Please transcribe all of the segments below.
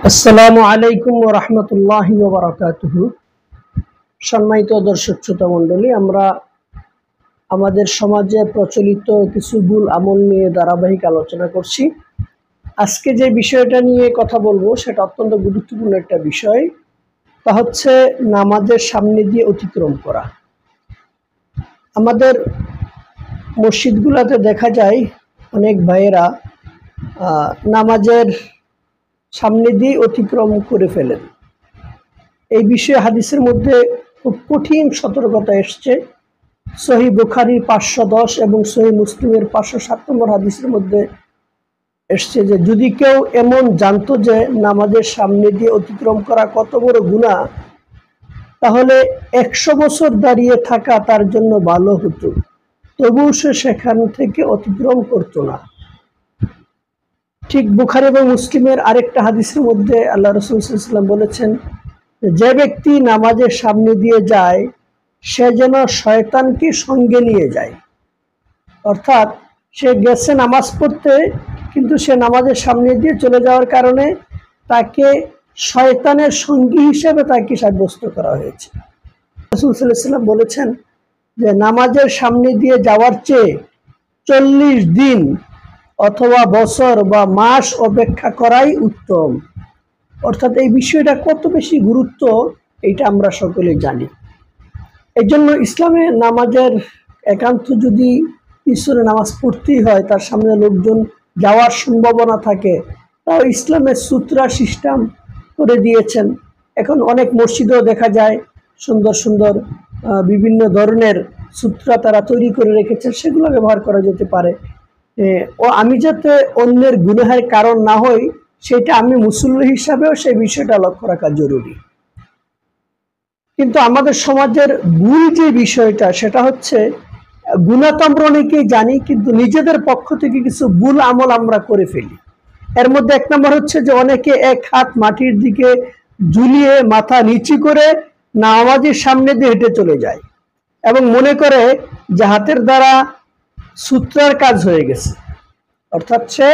আসসালামু আলাইকুম ওয়া রাহমাতুল্লাহি ওয়া বারাকাতুহু। সম্মানিত দর্শক শ্রোতা মণ্ডলী, আমরা আমাদের সমাজে প্রচলিত কিছু ভুল আমল নিয়ে ধারাবাহিক আলোচনা করছি। আজকে যে বিষয়টা নিয়ে কথা বলবো সেটা অত্যন্ত গুরুত্বপূর্ণ একটা বিষয়, তা হচ্ছে নামাজের সামনে দিয়ে অতিক্রম করা। আমাদের মসজিদগুলোতে দেখা যায় অনেক ভাইয়েরা নামাজের সামনে দিয়ে অতিক্রম করে ফেলেন। এই বিষয়ে হাদিসের মধ্যে খুব কঠিন সতর্কতা এসছে। সহিহ বুখারী 510 এবং সহিহ মুসলিমের 507 নম্বর হাদিসের মধ্যে এসছে যে যদি কেউ এমন জানতো যে নামাজের সামনে দিয়ে অতিক্রম করা কত বড় গুনাহ, তাহলে 100 বছর দাঁড়িয়ে থাকা তার জন্য ভালো হতো, তবুও সে সেখান থেকে অতিক্রম করতো না। ঠিক বুখারী এবং মুসলিমের আরেকটা হাদিসের মধ্যে আল্লাহ রাসূল সাল্লাল্লাহু আলাইহি ওয়াসাল্লাম বলেছেন, যে ব্যক্তি নামাজের সামনে দিয়ে যায় সে যেন শয়তানকে সঙ্গে নিয়ে যায়। অর্থাৎ সে গেছে নামাজ পড়তে, কিন্তু সে নামাজের সামনে দিয়ে চলে যাওয়ার কারণে তাকে শয়তানের সঙ্গী হিসেবে তাকে সাব্যস্ত করা হয়েছে। রাসূল সাল্লাল্লাহু আলাইহি ওয়াসাল্লাম বলেছেন যে নামাজের সামনে দিয়ে যাওয়ার চেয়ে 40 দিন অথবা বছর বা মাস অপেক্ষা করাই উত্তম। অর্থাৎ এই বিষয়টা কত বেশি গুরুত্ব এটা আমরা সকলে জানি। এই জন্য ইসলামে নামাজের একান্ত যদি পিছনে নামাজ পড়তেই হয়, তার সামনে লোকজন যাওয়ার সম্ভাবনা থাকে, তাও ইসলামের সূত্রা সিস্টেম করে দিয়েছেন। এখন অনেক মসজিদেও দেখা যায় সুন্দর সুন্দর বিভিন্ন ধরনের সূত্রা তারা তৈরি করে রেখেছে, সেগুলো ব্যবহার করা যেতে পারে। ও আমি যাতে অন্যের গুনাহের কারণ না হই, সেটা আমি মুসল্লি হিসাবেও সেই বিষয়টা লক্ষ্য রাখা জরুরি। কিন্তু আমাদের সমাজের ভুল যে বিষয়টা সেটা হচ্ছে গুনাহ তো আমরা অনেকেই জানি, কিন্তু নিজেদের পক্ষ থেকে কিছু ভুল আমল আমরা করে ফেলি। এর মধ্যে 1 নম্বর হচ্ছে যে অনেকে এক হাত মাটির দিকে ঝুলিয়ে মাথা নিচু করে নামাজের সামনে দিয়ে হেঁটে চলে যায় এবং মনে করে যে হাতের দ্বারা সূত্রার কাজ হয়ে গেছে। অর্থাৎ সে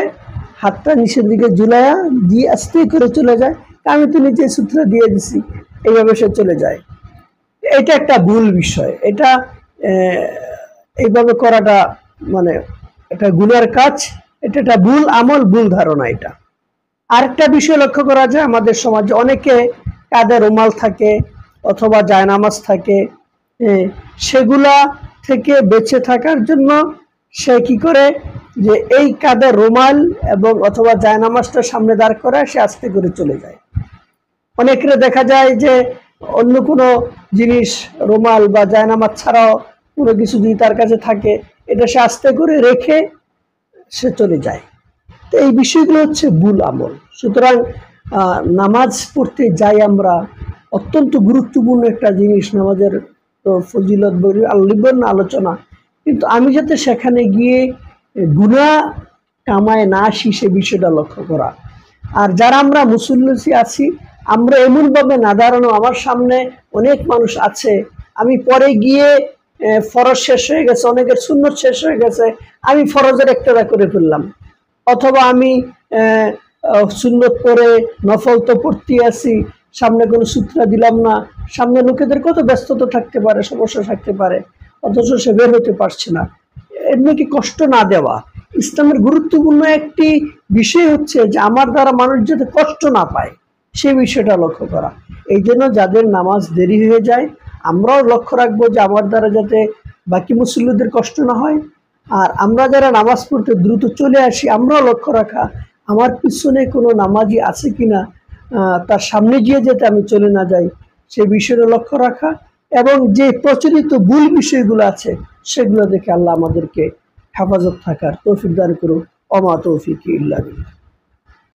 হাতটা নিচের দিকে ঝুলাইয়া দিয়ে আস্তে করে চলে যায়, আমি তো নিচে সূত্র দিয়ে দিছি, এইভাবে সে চলে যায়। এটা একটা ভুল বিষয়। এটা এইভাবে করাটা মানে এটা গুনার কাজ, এটা একটা ভুল আমল, ভুল ধারণা। এটা আরেকটা বিষয় লক্ষ্য করা যায়, আমাদের সমাজে অনেকে কাঁধে রুমাল থাকে অথবা জায়নামাজ থাকে, সেগুলা থেকে বেঁচে থাকার জন্য সে কি করে যে এই কাঁধে রুমাল এবং অথবা জায়নামাজটা সামনে দাঁড় করায় সে আস্তে করে চলে যায়। অনেকের দেখা যায় যে অন্য কোনো জিনিস রুমাল বা জায়নামাজ ছাড়াও কোনো কিছু যদি তার কাছে থাকে, এটা সে আস্তে করে রেখে সে চলে যায়। তো এই বিষয়গুলো হচ্ছে ভুল আমল। সুতরাং নামাজ পড়তে যাই আমরা, অত্যন্ত গুরুত্বপূর্ণ একটা জিনিস। নামাজের তো ফজিলত বলি আল্লিবর্ণ আলোচনা, কিন্তু আমি যাতে সেখানে গিয়ে গুনাহ কামায় না আসি সে বিষয়টা লক্ষ্য করা। আর যারা আমরা মুসল্লি আছি, আমরা এমনভাবে না দাঁড়ানো, আমার সামনে অনেক মানুষ আছে, আমি পরে গিয়ে ফরজ শেষ হয়ে গেছে, অনেকের সুন্নত শেষ হয়ে গেছে, আমি ফরজের একটা করে ফেললাম, অথবা আমি সুন্নত পরে নফল তো পড়তে আসি, সামনে কোনো সূত্রা দিলাম না। সামনে লোকেদের কত ব্যস্ততা থাকতে পারে, সমস্যা থাকতে পারে, অথচ সে বের হতে পারছে না। এমনিকে কষ্ট না দেওয়া ইসলামের গুরুত্বপূর্ণ একটি বিষয় হচ্ছে যে আমার দ্বারা মানুষ যাতে কষ্ট না পায় সে বিষয়টা লক্ষ্য করা। এই জন্য যাদের নামাজ দেরি হয়ে যায়, আমরাও লক্ষ্য রাখবো যে আমার দ্বারা যাতে বাকি মুসল্লিদের কষ্ট না হয়। আর আমরা যারা নামাজ পড়তে দ্রুত চলে আসি, আমরাও লক্ষ্য রাখা আমার পিছনে কোনো নামাজি আছে কিনা, তার সামনে গিয়ে যাতে আমি চলে না যাই সে বিষয়টা লক্ষ্য রাখা। এবং যে প্রচলিত ভুল বিষয়গুলো আছে সেগুলো দেখে আল্লাহ আমাদেরকে হেফাজত থাকার তৌফিক দান করুন। ওমা তৌফিক ইল্লা বিল্লাহ।